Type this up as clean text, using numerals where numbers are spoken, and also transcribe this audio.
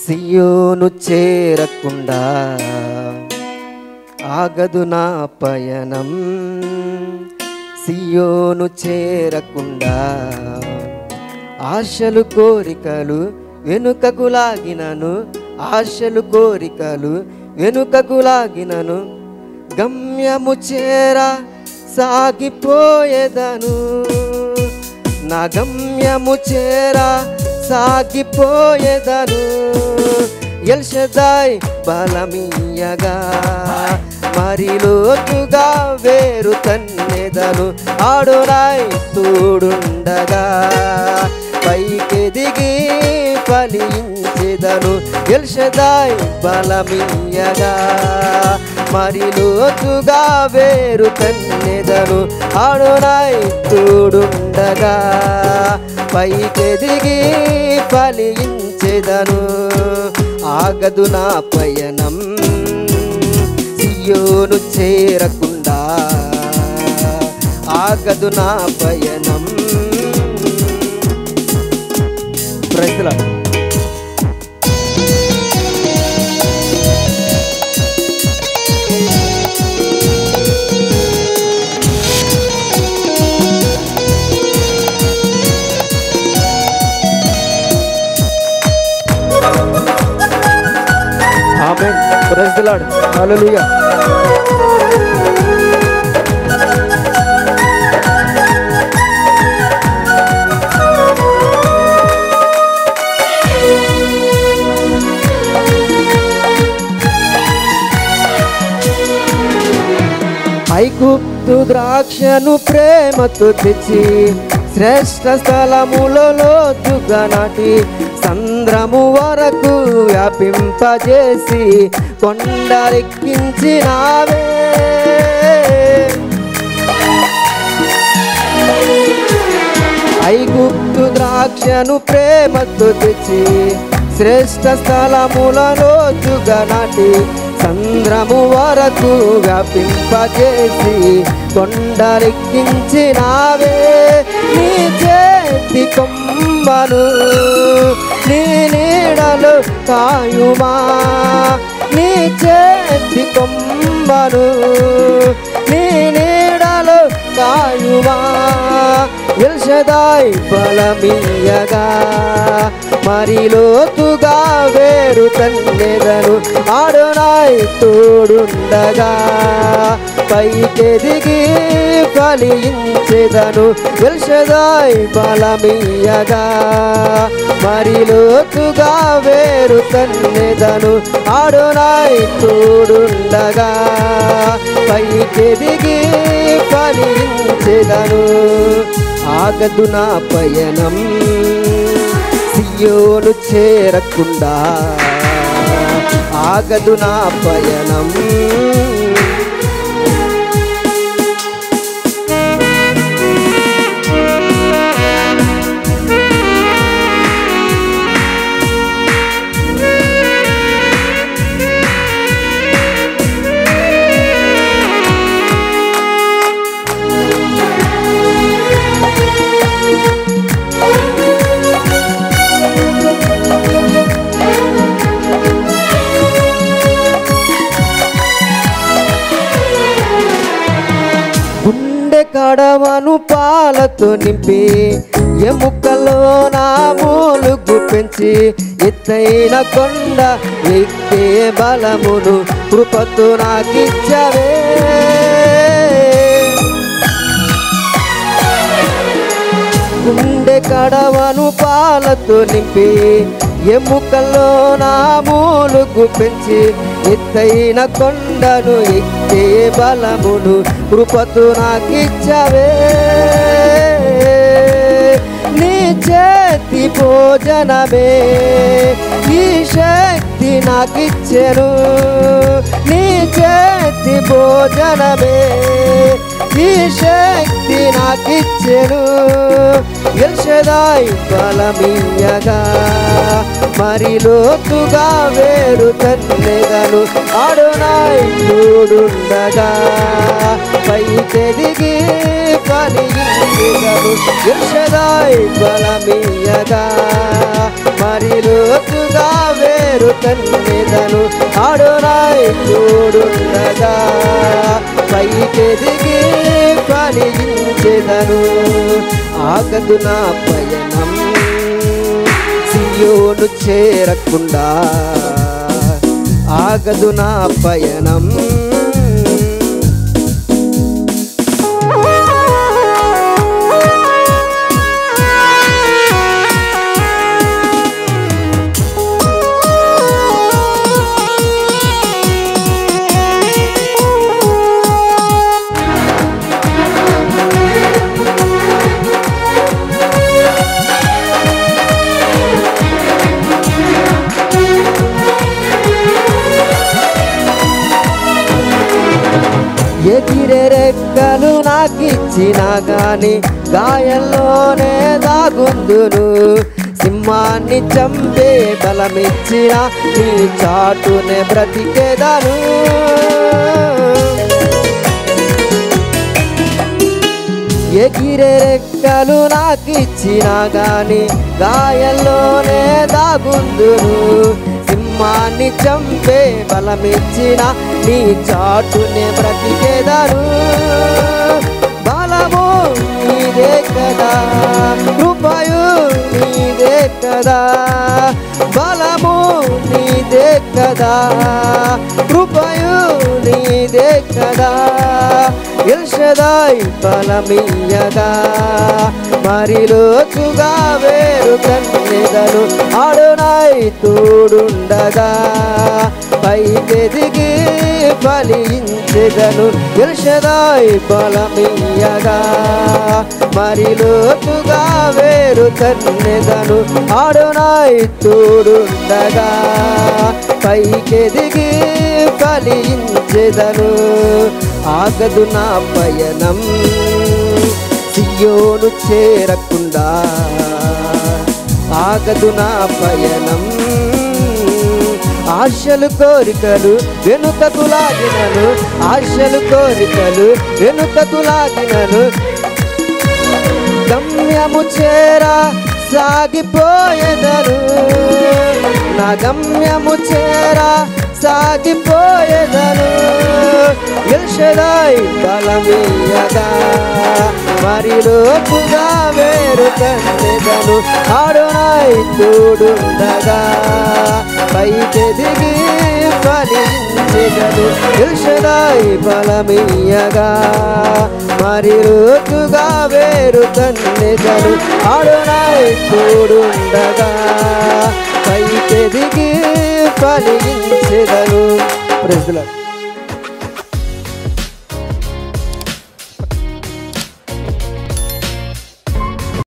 సియోను చేరకుండా ఆగదు నా పయనం, సియోను చేరకుండా ఆశలు కోరికలు వెనుకకు లాగినను, ఆశలు కోరికలు వెనుకకు లాగినను, గమ్యము చేర సాగిపోయేదను, నా గమ్యము చేర సాగిపోయేదను. ఎల్ షదాయ్ బలమియ్యగా మరి లోతుగా వేరు తన్నెదను, అడోనాయ్ తోడుండగా పైకెదిగి ఫలించెదను. ఎల్ షదాయ్ బలమియ్యగా మరి లోతుగా వేరు తన్నెదను, అడోనాయ్ తోడుండగా పైకెదిగి ఫలించెదను. ఆగదు నా పయనం, సియోను చేరకుండా ఆగదు నా పయనం. Praise the Lord. Amen. Praise the Lord. Hallelujah. ఐగుప్తు ద్రాక్షను ప్రేమతో తెచ్చి శ్రేష్ఠ స్థలములలో దుగనాటి సంద్రము వరకు వ్యాపింపజేసి కొండలెక్కించినావే. ఐగుప్తు ద్రాక్షను ప్రేమతో తెచ్చి శ్రేష్ఠ స్థలములలో దుగనాటి సంద్రము వరకు వ్యాపింపజేసి కొండలెక్కించినావే. నీ చేతి కొమ్మను నీ నీడలు కాయుమా, నీ చేతి కొమ్మను నీ నీడలు కాయుమా. ఎల్ షదాయ్ బలమియ్యగా మరి లోతుగా వేరు తన్నెదను, అడోనాయ్ తోడుండగా పైకెదిగి ఫలించెదను. ఎల్ షదాయ్ బలమియ్యగా మరి లోతుగా వేరు తన్నెదను, అడోనాయ్ తోడుండగా పైకెదిగి ఫలించెదను. ఆగదు నా పయనం, సియోను చేరకుండా ఆగదు నా పయనం. కడవను పాలతో నింపి ఎముకలో నా మూలుగు పెంచి ఎత్తైన కొండ ఎక్కే బలమును కృపతో నాకిచ్చవే. గుండె కడవను పాలతో నింపి ఎముకలో నా మూలుగు పెంచి ఎత్తైన కొండను ఎక్కే బలమును కృపతో నాకిచ్చవే. నీ చేతి భోజనమే ఈ శక్తి నాకిచ్చెను, నీ చేతి భోజనమే ఈ శక్తి నాకిచ్చెను. ఎల్ షదాయ్ బలమియ్యగా మరి లోతుగా వేరు తన్నెదను, అడోనాయ్ తోడుండగా పైకెదిగి ఫలించెదను. ఎల్ షదాయ్ బలమియ్యగా మరి లోతుగా వేరు వేరు కన్నెదను అడోనాయి తోడుండగా పైకెదిగి ఫలించెదను ఆగదు నా పయనం సియోను చేరకుండా ఆగదు నా పయనం ఎగిరే రెక్కలు నాకిచ్చినా గాని గాయంలోనే దాగుందును సింహాన్ని చంపే బలమిచ్చిన నీ చాటునే బ్రతికేదను ఎగిరే రెక్కలు నాకిచ్చినా గాని గాయంలోనే దాగుందును సింహాన్ని చంపే బలమిచ్చిన నీ చాటునే బ్రతికేదను బలము నీదే కదా కృపయు నీదే కదా బలము నీదే కదా కృపయు నీదే కదా ఎల్షదాయ్ బలమియ్యగా మరి లోతుగా వేరు కన్నెదను అడోనాయి తోడుండగా పైకెదిగి ఫలించెదను ఎల్షదాయ్ బలమియ్యగా మరి లోతుగా వేరు కన్నెదను అడోనాయి తోడుండగా పైకెదిగి ఫలించెదను ఆగదు నా పయనం సియోను చేరకుండా ఆగదు నా పయనం ఆశలు కోరికలు వెనుకకు లాగినను ఆశలు కోరికలు వెనుకకు లాగినను గమ్యము చేరా సాగిపోయేదను నా గమ్యము చేరా సాగిపోయేదను ఎల్షదాయ్ బలమియ్యగా మరి లోపుగా వేరు కన్నెదను అడోనాయి తోడుండగా పైకెదిగి ఫలించెదను ఎల్షదాయ్ బలమియ్యగా మరి లోతుగా వేరు కన్నెదను అడోనాయి తోడుండగా పైకెదిగి ఫలించెదను. Praise the lord.